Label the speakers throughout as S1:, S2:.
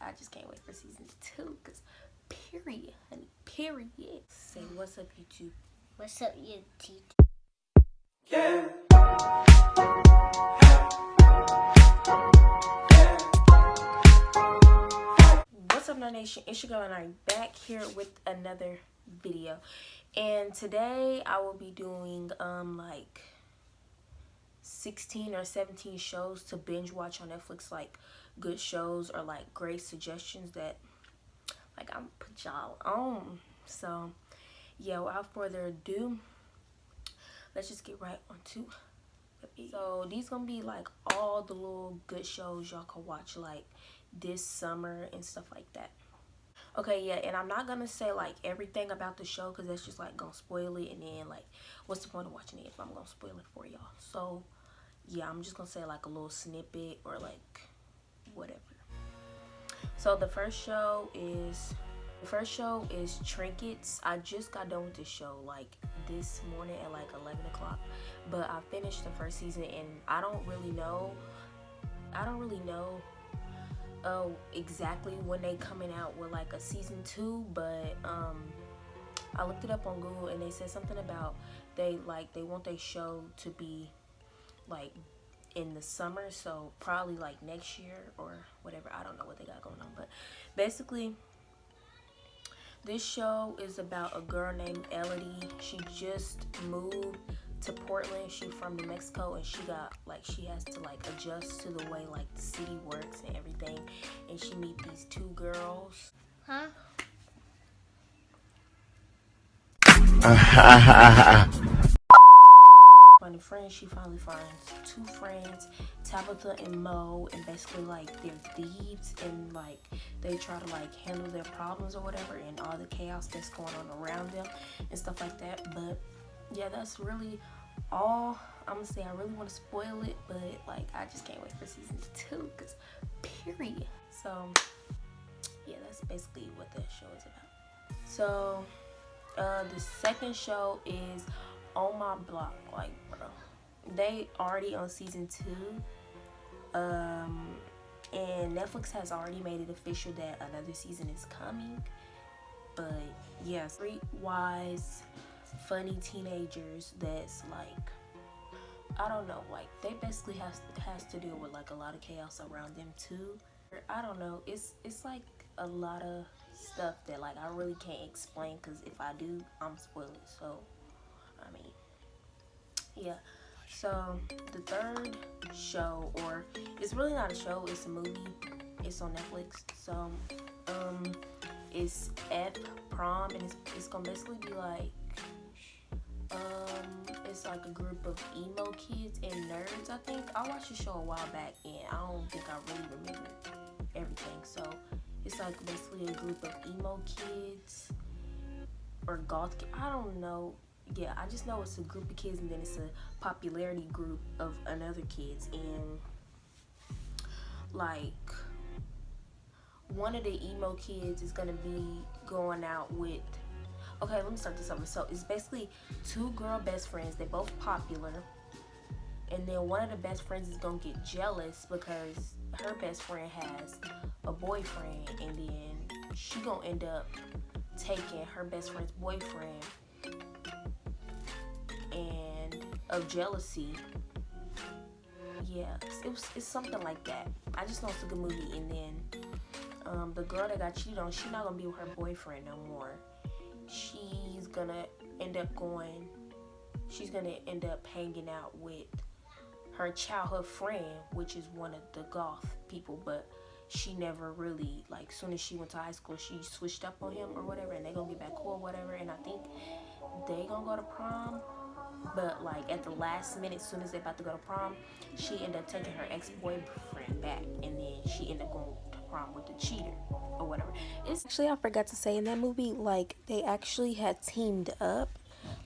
S1: I just can't wait for season 2, because period, honey, period. Say what's up, YouTube.
S2: What's up, YouTube?
S1: Yeah. What's up, No Nation? It's your girl, and I'm back here with another video. And today I will be doing like 16 or 17 shows to binge watch on Netflix, like good shows or like great suggestions that like I'm put y'all on. So yeah, without further ado, let's just get right onto the video. So these gonna be like all the little good shows y'all can watch like this summer and stuff like that. Okay, yeah, and I'm not gonna say like everything about the show because that's just like gonna spoil it, and then like what's the point of watching it if I'm gonna spoil it for y'all? So yeah, I'm just gonna say like a little snippet or like whatever. So the first show is Trinkets. I just got done with the show like this morning at like 11 o'clock, but I finished the first season, and I don't really know exactly when they coming out with like a season 2, but I looked it up on Google, and they said something about they want their show to be like in the summer, so probably like next year or whatever. I don't know what they got going on, but basically this show is about a girl named Elodie. She just moved to Portland. She's from New Mexico, and she has to like adjust to the way like the city works and everything, and she meet these two girls. Funny friends. She finally finds two friends, Tabitha and Mo, and basically like they're thieves, and like they try to like handle their problems or whatever, and all the chaos that's going on around them and stuff like that. But yeah, that's really all I'm gonna say. I really want to spoil it, but like I just can't wait for season 2, because period. So yeah, that's basically what that show is about. So the second show is On My Block. Like, bro, they already on season 2, and Netflix has already made it official that another season is coming. But yeah, streetwise funny teenagers that's like, I don't know, like they basically has to deal with like a lot of chaos around them too. I don't know, it's like a lot of stuff that like I really can't explain, because if I do, I'm spoiling. So I mean, yeah. So the third show, or it's really not a show, it's a movie, it's on Netflix. So it's F Prom, and it's gonna basically be like it's like a group of emo kids and nerds. I think I watched the show a while back, and I don't think I really remember everything. So it's like basically a group of emo kids or goth kids. I don't know. Yeah, I just know it's a group of kids, and then it's a popularity group of another kids, and like one of the emo kids is gonna be going out with. Okay, let me start this over. So it's basically two girl best friends. They're both popular, and then one of the best friends is gonna get jealous because her best friend has a boyfriend, and then she gonna end up taking her best friend's boyfriend, and of jealousy. Yeah, it's something like that. I just know it's a good movie. And then the girl that got cheated on, she's not gonna be with her boyfriend no more. She's gonna end up hanging out with her childhood friend, which is one of the goth people, but she never really, like, soon as she went to high school, she switched up on him or whatever, and they gonna get back cool or whatever, and I think they gonna go to prom. But like at the last minute, soon as they about to go to prom, she ended up taking her ex-boyfriend back, and then she ended up going to prom with the cheater or whatever. It's actually, I forgot to say, in that movie, like they actually had teamed up.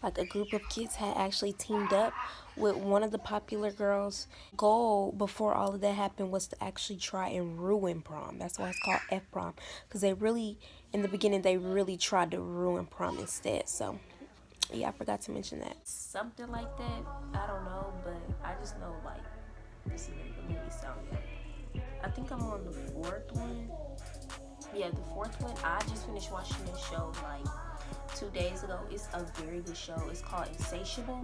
S1: Like a group of kids had actually teamed up with one of the popular girls. Goal before all of that happened was to actually try and ruin prom. That's why it's called F Prom, because they really, in the beginning, they really tried to ruin prom instead. So yeah, I forgot to mention that. Something like that. I don't know, but I just know like this is the movie sound good. I think I'm on the fourth one. Yeah, the fourth one, I just finished watching this show like 2 days ago. It's a very good show. It's called Insatiable.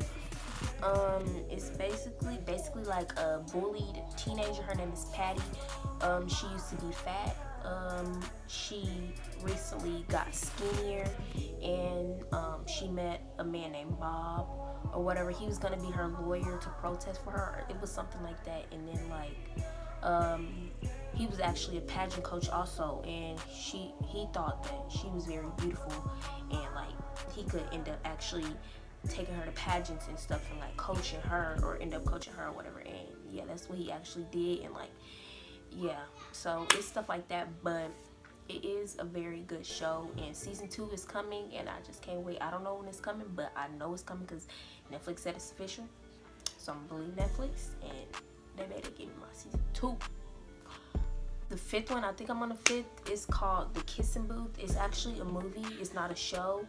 S1: It's basically like a bullied teenager. Her name is Patty. She used to be fat. She recently got skinnier, and she met a man named Bob or whatever. He was gonna be her lawyer to protest for her. It was something like that. And then he was actually a pageant coach also, and he thought that she was very beautiful, and like he could end up actually taking her to pageants and stuff and like coaching her or end up coaching her or whatever. And yeah, that's what he actually did. And like, yeah, so it's stuff like that, but it is a very good show, and season 2 is coming, and I just can't wait. I don't know when it's coming, but I know it's coming because Netflix said it's official, so I'm gonna believe Netflix, and they better give me my season 2. The fifth one, I think I'm on the fifth, is called The Kissing Booth. It's actually a movie, it's not a show,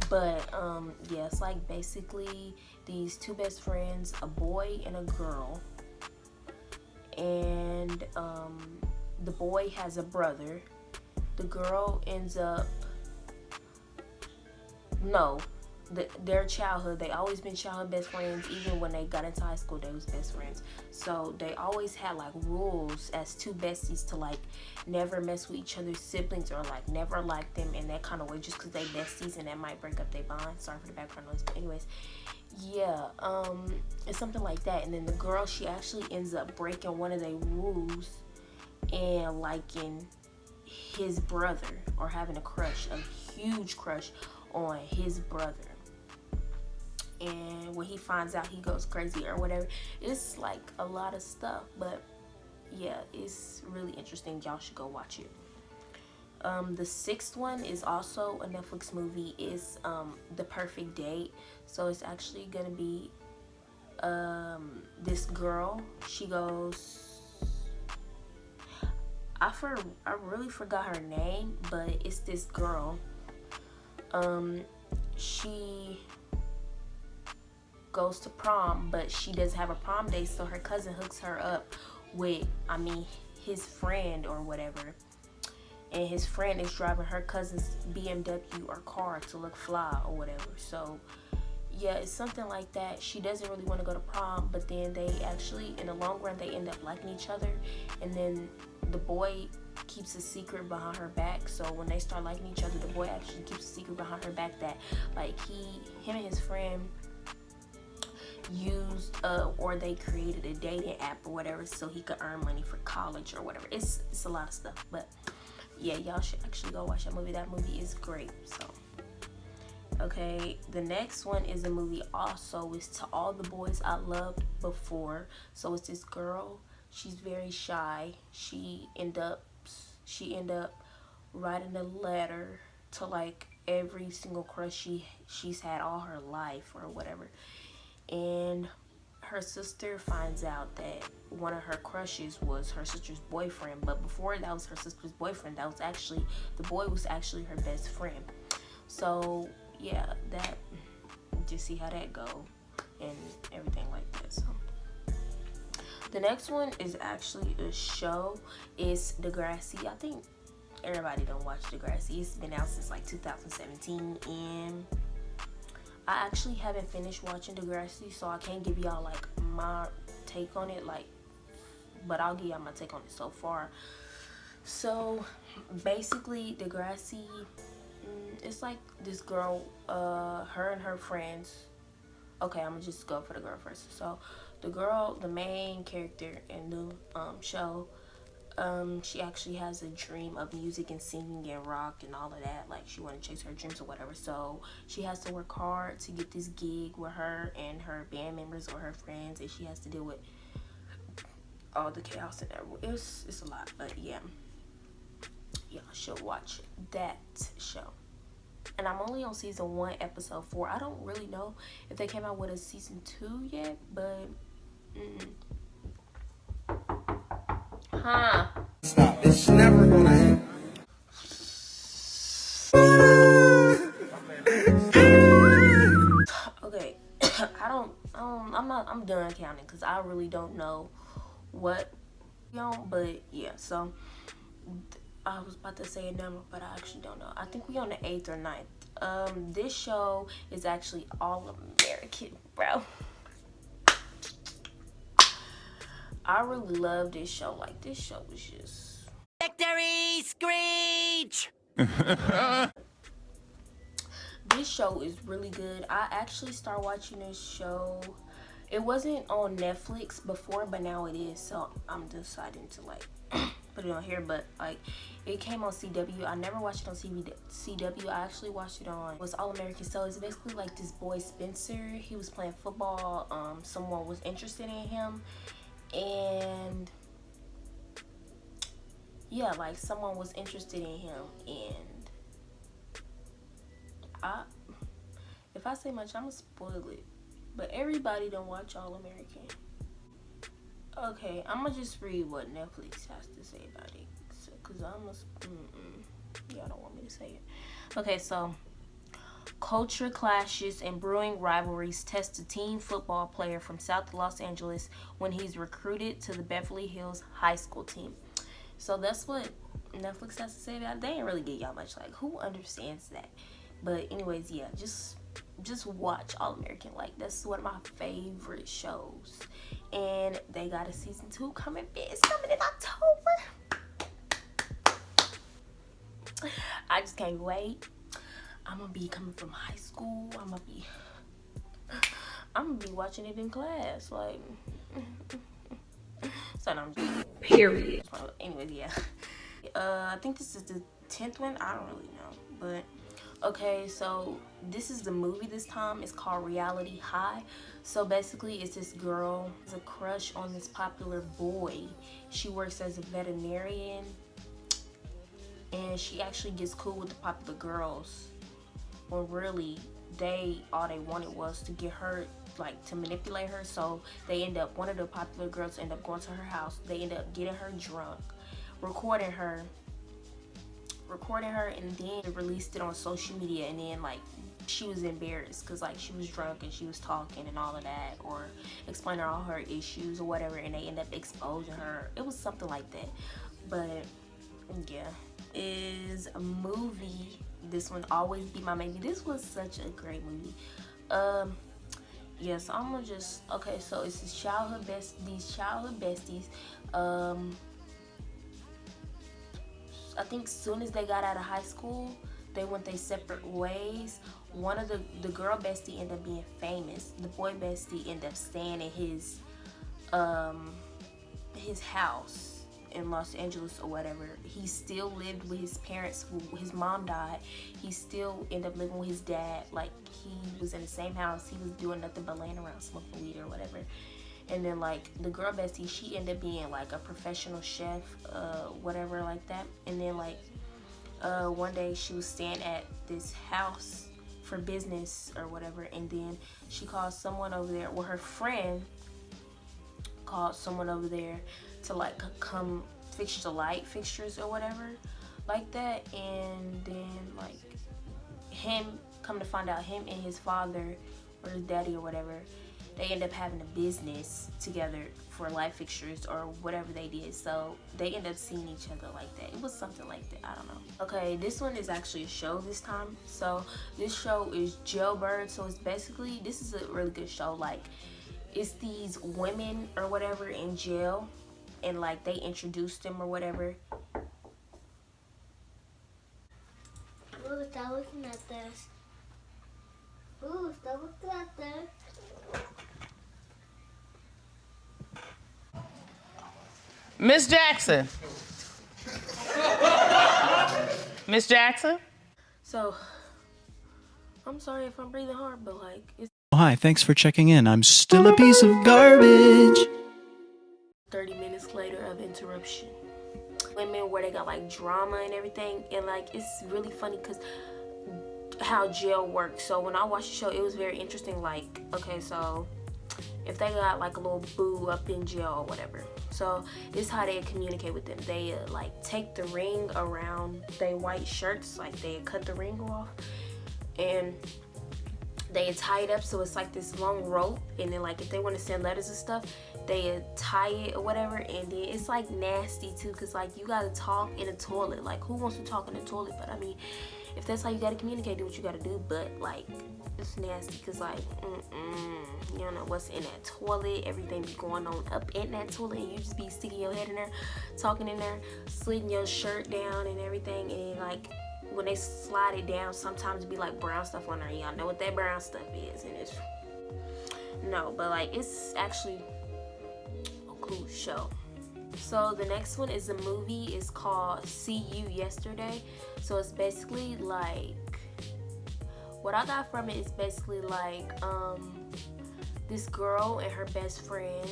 S1: but yeah, it's like basically these two best friends, a boy and a girl, and the boy has a brother. The girl ends up, no, their childhood, they always been childhood best friends. Even when they got into high school, they was best friends. So they always had like rules as two besties to like never mess with each other's siblings or like never like them in that kind of way, just because they besties and that might break up their bond. Sorry for the background noise, but anyways, yeah, it's something like that. And then the girl, she actually ends up breaking one of their rules and liking his brother, or having a huge crush on his brother. And when he finds out, he goes crazy or whatever. It's like a lot of stuff, but yeah, it's really interesting. Y'all should go watch it. The sixth one is also a Netflix movie. It's The Perfect Date. So it's actually gonna be this girl. She goes, I really forgot her name, but it's this girl. She goes to prom, but she doesn't have a prom date, so her cousin hooks her up with, his friend or whatever. And his friend is driving her cousin's BMW or car to look fly or whatever. So yeah, it's something like that. She doesn't really want to go to prom, but then they actually, in the long run, they end up liking each other. And then the boy keeps a secret behind her back. So when they start liking each other, the boy actually keeps a secret behind her back that like him and his friend used or they created a dating app or whatever so he could earn money for college or whatever. It's a lot of stuff, but yeah, y'all should actually go watch that movie. That movie is great. So okay, the next one is a movie also. It's To All the Boys I Loved Before. So it's this girl, she's very shy. She end up writing a letter to like every single crush she's had all her life or whatever. And her sister finds out that one of her crushes was her sister's boyfriend, but before that was her sister's boyfriend, the boy was actually her best friend. So yeah, that, just see how that go and everything like that. So the next one is actually a show. It's Degrassi. I think everybody don't watch Degrassi. It's been out since like 2017, and I actually haven't finished watching Degrassi, so I can't give y'all like my take on it, like, but I'll give y'all my take on it so far. So basically, Degrassi, it's like this girl, her and her friends. Okay, I'm gonna just go for the girl first. So the girl, the main character in the show, she actually has a dream of music and singing and rock and all of that. Like, she want to chase her dreams or whatever. So she has to work hard to get this gig with her and her band members or her friends, and she has to deal with all the chaos and everything. It's a lot, but yeah, y'all should watch that show. And I'm only on season 1, episode 4. I don't really know if they came out with a season 2 yet, but
S3: Stop. It's never gonna end.
S1: Okay. I'm done counting because I really don't know what, but yeah. So I was about to say a number, but I actually don't know. I think we on the 8th or 9th. This show is actually all American, bro. I really love this show. Like, this show was just...
S4: Victory screech!
S1: This show is really good. I actually started watching this show. It wasn't on Netflix before, but now it is. So I'm deciding to like put it on here. But like, it came on CW. I never watched it on CW. I actually watched it on, it was All American. So it's basically like this boy Spencer. He was playing football. Someone was interested in him, and yeah, like someone was interested in him, and if I say much, I'm gonna spoil it. But everybody don't watch All American. Okay, I'm gonna just read what Netflix has to say about it. So, cause y'all don't want me to say it. Okay, so culture clashes and brewing rivalries test a teen football player from South Los Angeles when he's recruited to the Beverly Hills high school team. So that's what Netflix has to say about it. They ain't really get y'all much. Like, who understands that? But anyways, yeah, just watch All American. Like, that's one of my favorite shows, and they got a season 2 coming. It's coming in October. I just can't wait. I'm gonna be coming from high school. I'm gonna be watching it in class. Like, so I'm just, period. Anyways, yeah. I think this is the 10th one. I don't really know, but. Okay, so this is the movie this time. It's called Reality High. So basically, it's this girl has a crush on this popular boy. She works as a veterinarian, and she actually gets cool with the popular girls, when really all they wanted was to get her, like, to manipulate her. So they end up, one of the popular girls end up going to her house. They end up getting her drunk, recording her, and then released it on social media. And then, like, she was embarrassed because, like, she was drunk and she was talking and all of that, or explaining all her issues or whatever, and they end up exposing her. It was something like that. But yeah, is a movie. This one, Always Be My Maybe. This was such a great movie. Yes, I'm gonna just, okay, so it's these childhood besties. I think soon as they got out of high school, they went their separate ways. One of the girl bestie ended up being famous. The boy bestie ended up staying in his house in Los Angeles or whatever. He still lived with his parents. His mom died. He still ended up living with his dad. Like, he was in the same house. He was doing nothing but laying around smoking weed or whatever. And then, like, the girl bestie, she ended up being, like, a professional chef, whatever like that. And then, like, one day she was staying at this house for business or whatever. And then she called someone over there, well, her friend called someone over there to, like, come fix the light fixtures or whatever like that. And then, like, come to find out, him and his father or his daddy or whatever, they end up having a business together for light fixtures or whatever they did. So they end up seeing each other like that. It was something like that. I don't know. Okay, this one is actually a show this time. So this show is Jailbird. So it's basically, this is a really good show. Like, it's these women or whatever in jail, and like they introduce them or whatever.
S2: Ooh, stop looking at this. Ooh, stop looking at this.
S5: Miss Jackson. Miss Jackson?
S1: So, I'm sorry if I'm breathing hard, but like, it's
S6: Hi, thanks for checking in. I'm still a piece of garbage.
S1: 30 minutes later of interruption. Women where they got like drama and everything, and like it's really funny because how jail works. So when I watched the show, it was very interesting. Like, okay, so if they got like a little boo up in jail or whatever, so this is how they communicate with them. They like take the ring around their white shirts, like they cut the ring off, and they tie it up so it's like this long rope, and then like if they want to send letters and stuff, they tie it or whatever. And then it's like nasty too, because like you gotta talk in a toilet. Like who wants to talk in a toilet? But I mean, if that's how you gotta communicate, do what you gotta do. But like it's nasty because like you don't know what's in that toilet. Everything be going on up in that toilet, and you just be sticking your head in there, talking in there, slitting your shirt down and everything. And like when they slide it down, sometimes it be like brown stuff on there. Y'all know what that brown stuff is, and it's no, but like it's actually a cool show. So the next one is a movie. It's called See You Yesterday. So it's basically like, what I got from it is basically like this girl and her best friend,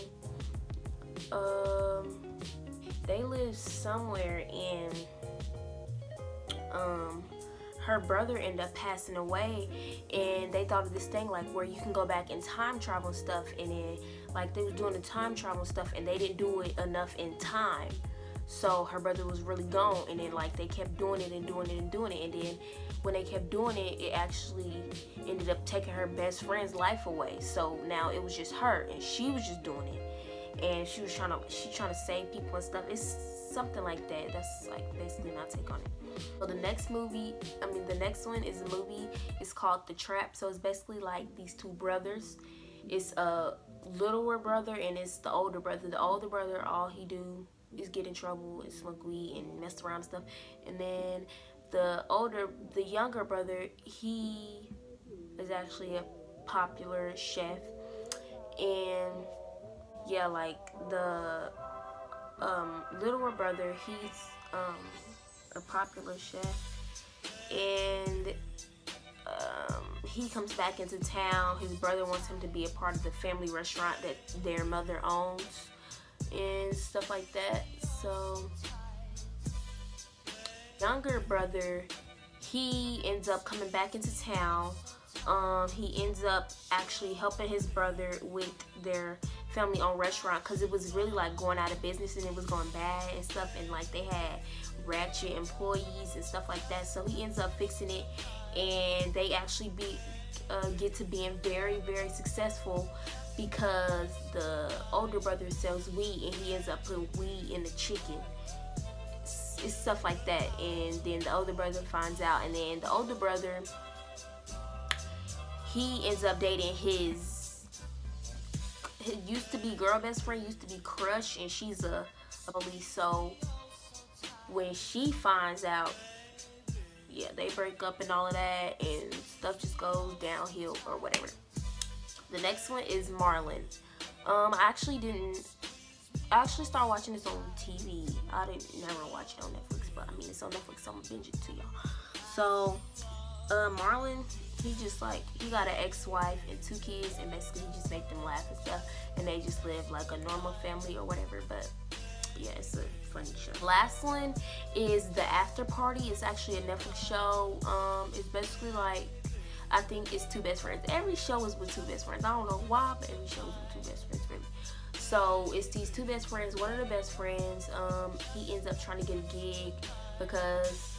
S1: they live somewhere, and her brother ended up passing away, and they thought of this thing like where you can go back in time travel and stuff. And then like they was doing the time travel stuff, and they didn't do it enough in time, so her brother was really gone. And then like they kept doing it and doing it and doing it, and then when they kept doing it, it actually ended up taking her best friend's life away. So now it was just her, and she was just doing it, and she trying to save people and stuff. It's something like that. That's like basically my take on it. So the next one is a movie. It's called The Trap. So it's basically like these two brothers. It's a littler brother and it's the older brother. The older brother, all he do is get in trouble and smoke weed and mess around and stuff. And then the younger brother, he is actually a popular chef. And yeah, like the littler brother, he's a popular chef, and he comes back into town. His brother wants him to be a part of the family restaurant that their mother owns and stuff like that. So younger brother, he ends up coming back into town. He ends up actually helping his brother with their family-owned restaurant, because it was really like going out of business and it was going bad and stuff, and like they had ratchet employees and stuff like that. So he ends up fixing it, and they actually get to being very, very successful, because the older brother sells weed and he ends up putting weed in the chicken. It's stuff like that. And then the older brother finds out, and then the older brother, he ends up dating his used to be girl best friend, used to be crush, and she's a police. So when she finds out, yeah, they break up and all of that, and stuff just goes downhill or whatever. The next one is Marlon. I actually started watching this on TV. I didn't never watch it on Netflix, but I mean it's on Netflix, so I'm gonna binge it to y'all. So Marlon, he got an ex-wife and 2 kids, and basically he just make them laugh and stuff, and they just live like a normal family or whatever. But yeah, it's a funny show. Last one is The After Party. It's actually a Netflix show. It's basically like, I think it's 2 best friends. Every show is with 2 best friends. I don't know why, but every show is with 2 best friends, really. So it's these 2 best friends. One of the best friends, he ends up trying to get a gig because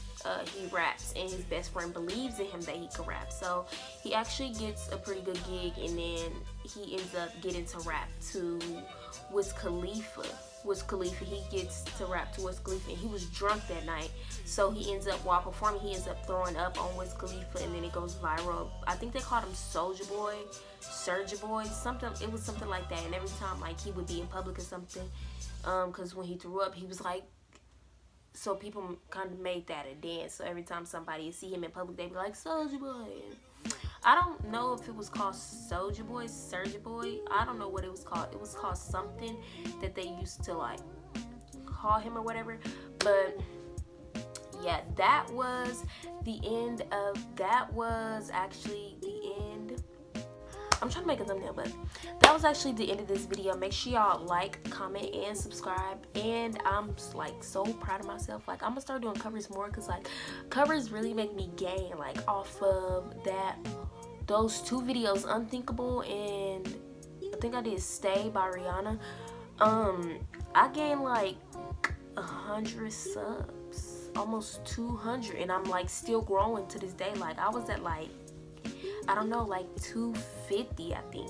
S1: he raps, and his best friend believes in him that he can rap. So he actually gets a pretty good gig, and then he ends up getting to rap to Wiz Khalifa. He gets to rap to Wiz Khalifa, and he was drunk that night. So he ends up, while performing, he ends up throwing up on Wiz Khalifa, and then it goes viral. I think they called him Soulja Boy, something. It was something like that. And every time like he would be in public or something, because when he threw up, he was like, so people kind of made that a dance. So every time somebody see him in public, they'd be like, Soulja Boy. I don't know if it was called Soulja Boy, Soulja Boy. I don't know what it was called. It was called something that they used to like call him or whatever. But yeah, that was actually the end. I'm trying to make a thumbnail, but that was actually the end of this video. Make sure y'all like, comment, and subscribe. And I'm like so proud of myself. Like I'm gonna start doing covers more, because like covers really make me gain like off of those 2 videos, Unthinkable and I think I did Stay by Rihanna. I gained like 100 subs, almost 200, and I'm like still growing to this day. Like I I don't know, like 250, I think.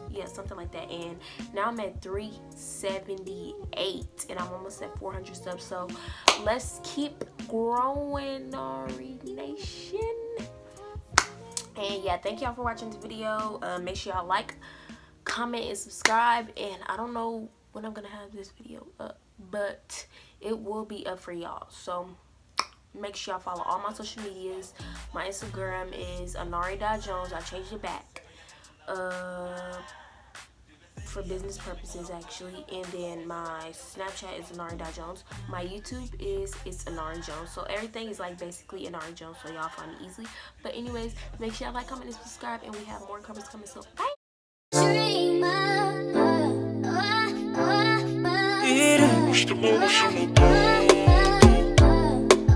S1: Yeah, something like that. And now I'm at 378 and I'm almost at 400 subs. So let's keep growing, Nari Nation. And yeah, thank y'all for watching this video. Make sure y'all like, comment, and subscribe. And I don't know when I'm gonna have this video up, but it will be up for y'all. So make sure y'all follow all my social medias. My Instagram is anari.jones. I changed it back for business purposes, actually. And then my Snapchat is anari.jones. My YouTube is it's Anari Jones. So everything is like basically Anari Jones, so y'all find me easily. But anyways, make sure y'all like, comment, and subscribe, and we have more covers coming. So bye.
S2: Dreamer.
S3: It's the motion.